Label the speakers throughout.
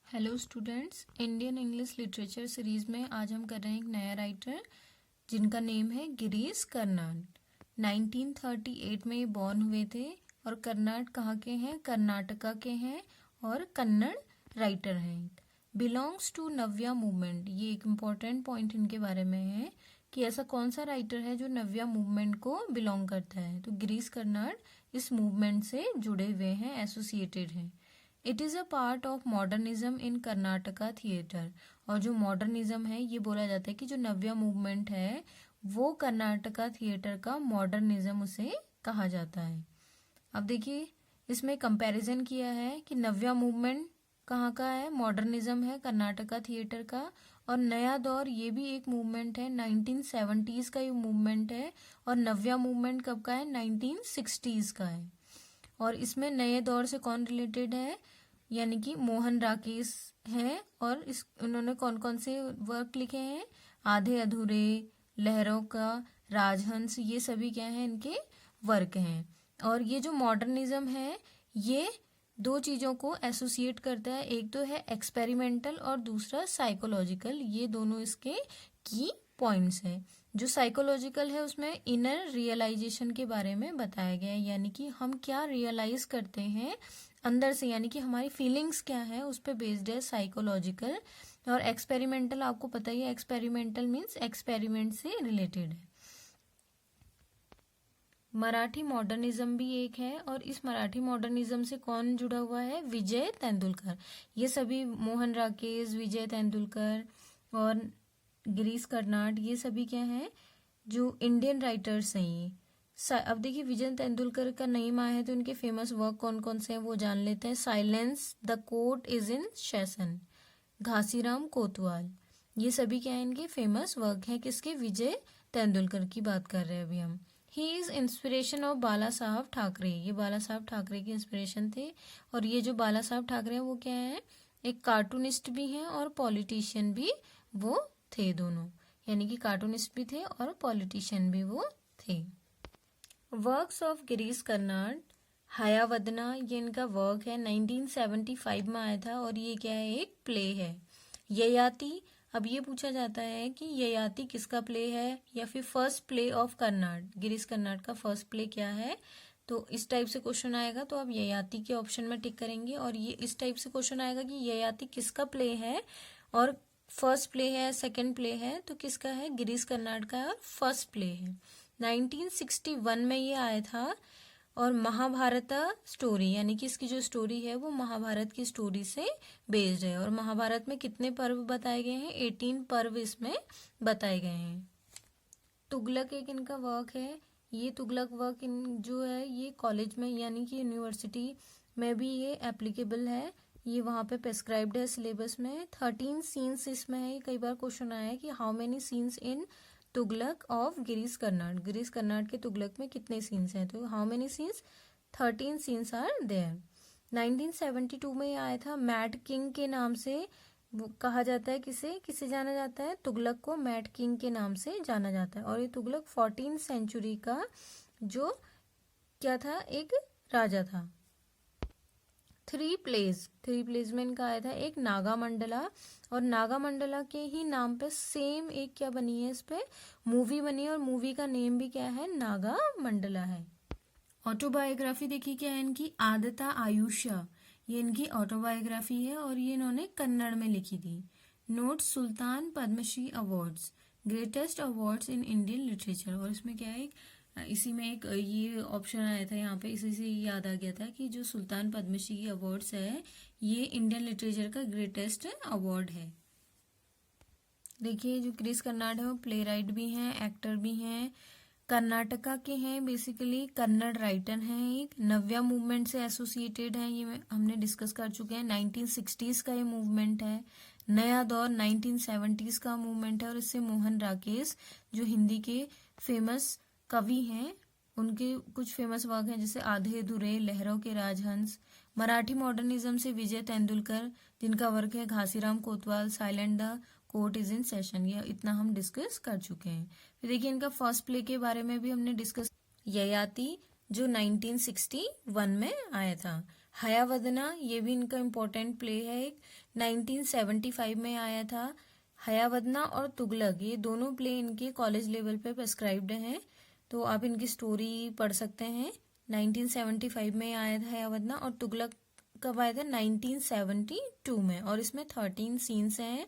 Speaker 1: Hello students, Indian English literature series में आज हम कर रहे हैं एक नया राइटर जिनका नेम है गिरीश कर्नाड। 1938 में ये बॉर्न हुए थे और कर्नाड कहाँ के हैं? कर्नाटका के हैं और कन्नड़ राइटर हैं। बिलोंग्स टू नव्या मूवमेंट, ये एक इम्पॉर्टेंट पॉइंट इनके बारे में है कि ऐसा कौन सा राइटर है जो नव्या मूवमेंट को बिलोंग करता है। तो गिरीश कर्नाड इस मूवमेंट से जुड़े हुए हैं, एसोसिएटेड हैं। It is a part of modernism in Karnataka theatre. और जो मॉडर्निज्म है ये बोला जाता है कि जो नव्या मूवमेंट है वो कर्नाटका थिएटर का मॉडर्निज्म उसे कहा जाता है। अब देखिए इसमें कंपैरिजन किया है कि नव्या मूवमेंट कहाँ का है, मॉडर्निज्म है कर्नाटका थिएटर का, और नया दौर ये भी एक मूवमेंट है, 1970s का ये मूवमेंट है, और नव्या मूवमेंट कब का है, 1960s का है। और इसमें नए दौर से कौन रिलेटेड है, यानी कि मोहन राकेश हैं, और इस उन्होंने कौन कौन से वर्क लिखे हैं, आधे अधूरे, लहरों का, राजहंस, ये सभी क्या हैं, इनके वर्क हैं। और ये जो मॉडर्निज्म है ये दो चीज़ों को एसोसिएट करता है, एक तो है एक्सपेरिमेंटल और दूसरा साइकोलॉजिकल। ये दोनों इसके की पॉइंट्स हैं। जो साइकोलॉजिकल है उसमें इनर रियलाइजेशन के बारे में बताया गया है, यानी कि हम क्या रियलाइज करते हैं अंदर से, यानी कि हमारी फीलिंग्स क्या है उस पर बेस्ड है साइकोलॉजिकल। और एक्सपेरिमेंटल आपको पता ही है, एक्सपेरिमेंटल मीन्स एक्सपेरिमेंट से रिलेटेड है। मराठी मॉडर्निज्म भी एक है, और इस मराठी मॉडर्निज्म से कौन जुड़ा हुआ है, विजय तेंदुलकर। ये सभी मोहन राकेश, विजय तेंदुलकर और गिरीश कर्नाड, ये सभी क्या हैं, जो इंडियन राइटर्स हैं ये। अब देखिए विजय तेंदुलकर का नेम आया है तो इनके फेमस वर्क कौन कौन से हैं वो जान लेते हैं। Silence, the court is in session, Ghasiram कोतवाल, ये सभी क्या है इनके फेमस वर्क हैं। किसके? विजय तेंदुलकर की बात कर रहे हैं अभी हम। ही इज इंस्पिरेशन ऑफ बाला साहब ठाकरे, ये बाला साहब ठाकरे की इंस्पिरेशन थे। और ये जो बाला साहब ठाकरे हैं वो क्या है, एक कार्टूनिस्ट भी हैं और पॉलिटिशियन भी वो थे दोनों, यानी कि कार्टूनिस्ट भी थे और पॉलिटिशियन भी वो थे। वर्क्स ऑफ गिरीश कर्नाड, हयावदना, ये इनका वर्क है, 1975 में आया था, और ये क्या है, एक प्ले है। ययाति, अब ये पूछा जाता है कि ययाति किसका प्ले है, या फिर first play of Karnad, Girish Karnad का फर्स्ट प्ले क्या है। तो इस टाइप से क्वेश्चन आएगा तो आप ययाति के ऑप्शन में टिक करेंगे। और ये इस टाइप से क्वेश्चन आएगा कि ययाति किसका प्ले है, और फर्स्ट प्ले है, सेकंड प्ले है, तो किसका है, गिरीश कर्नाड का फर्स्ट प्ले है। 1961 में ये आया था। और महाभारत स्टोरी, यानी कि इसकी जो स्टोरी है वो महाभारत की स्टोरी से बेस्ड है। और महाभारत में कितने पर्व बताए गए हैं, 18 पर्व इसमें बताए गए हैं। तुगलक एक इनका वर्क है। ये तुगलक वर्क जो है ये कॉलेज में यानी कि यूनिवर्सिटी में भी ये एप्लीकेबल है, ये वहाँ पे प्रेस्क्राइब्ड है सिलेबस में। 13 सीन्स इसमें है। कई बार क्वेश्चन आया है कि how many scenes in Tughlaq of Girish Karnad, Girish Karnad के तुगलक में कितने सीन्स हैं, तो how many scenes, 13 scenes are there. 1972 में ये आया था। मैड किंग के नाम से वो कहा जाता है, किसे किसे जाना जाता है, तुगलक को मैड किंग के नाम से जाना जाता है। और ये तुगलक 14th सेंचुरी का जो क्या था, एक राजा था। थ्री प्लेज में इनका आया था एक नागा मंडला, और नागा मंडला के ही नाम पे सेम एक क्या बनी है, इस पे मूवी बनी है, और मूवी का नेम भी क्या है, नागा मंडला है। ऑटोबायोग्राफी देखिए क्या है इनकी, आदता आयुष्या, ये इनकी ऑटोबायोग्राफी है और ये इन्होंने कन्नड़ में लिखी थी। नोट, सुल्तान Padmashri awards, greatest awards in Indian literature, और इसमें क्या है, इसी में एक ये ऑप्शन आया था यहाँ पे, इसी से याद आ गया था कि जो सुल्तान पद्मश्री अवार्ड्स है ये इंडियन लिटरेचर का ग्रेटेस्ट अवार्ड है। देखिए जो गिरीश कर्नाड है वो प्ले राइट भी हैं, एक्टर भी हैं, कर्नाटका के हैं, बेसिकली कन्नड़ राइटर हैं, एक नव्या मूवमेंट से एसोसिएटेड हैं, ये हमने डिस्कस कर चुके हैं। 1960s का ये मूवमेंट है। नया दौर 1970s का मूवमेंट है, और इससे मोहन राकेश जो हिंदी के फेमस कवि हैं उनके कुछ फेमस वर्क हैं, जैसे आधे अधूरे, लहरों के राजहंस। मराठी मॉडर्निज्म से विजय तेंदुलकर जिनका वर्क है घासीराम कोतवाल, silent, the court is in session, ये इतना हम डिस्कस कर चुके हैं। फिर देखिए इनका फर्स्ट प्ले के बारे में भी हमने डिस्कस, ययाति जो 1961 में आया था। हयावदना, ये भी इनका इम्पोर्टेंट प्ले है, एक 1975 में आया था। हयावदना और तुगलक ये दोनों प्ले इनके कॉलेज लेवल पे प्रेस्क्राइब्ड हैं, तो आप इनकी स्टोरी पढ़ सकते हैं। 1975 में आया था हयावदना, और तुगलक कब आया था? 1972 में, और इसमें 13 सीन्स हैं।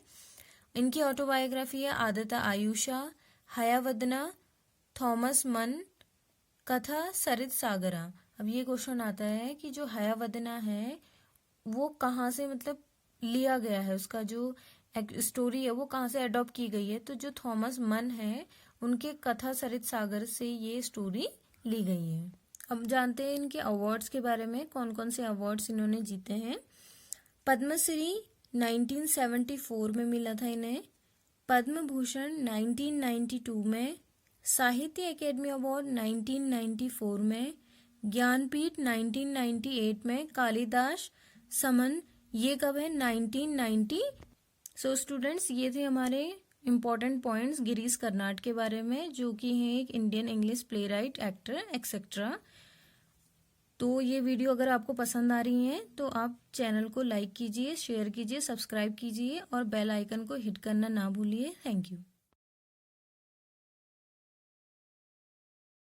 Speaker 1: इनकी ऑटोबायोग्राफी है आदिता आयुषा, हयावदना, थॉमस मन, कथा सरित सागरा। अब ये क्वेश्चन आता है कि जो हयावदना है वो कहाँ से मतलब लिया गया है, उसका जो स्टोरी है वो कहाँ से अडॉप्ट की गई है, तो जो थॉमस मन है उनके कथा सरित सागर से ये स्टोरी ली गई है। अब जानते हैं इनके अवार्ड्स के बारे में, कौन कौन से अवार्ड्स इन्होंने जीते हैं। पद्मश्री 1974 में मिला था इन्हें, पद्म भूषण 1992 में, साहित्य अकेडमी अवार्ड 1994 में, ज्ञानपीठ 1998 में, कालिदास सम्मान ये कब है? 1990। सो स्टूडेंट्स, ये थे हमारे इम्पोर्टेंट पॉइंट्स गिरीश कर्नाड के बारे में, जो कि हैं एक Indian English play right, actor, etcetera. तो ये वीडियो अगर आपको पसंद आ रही है तो आप चैनल को लाइक कीजिए, शेयर कीजिए, सब्सक्राइब कीजिए और बेल आइकन को हिट करना ना भूलिए। Thank you.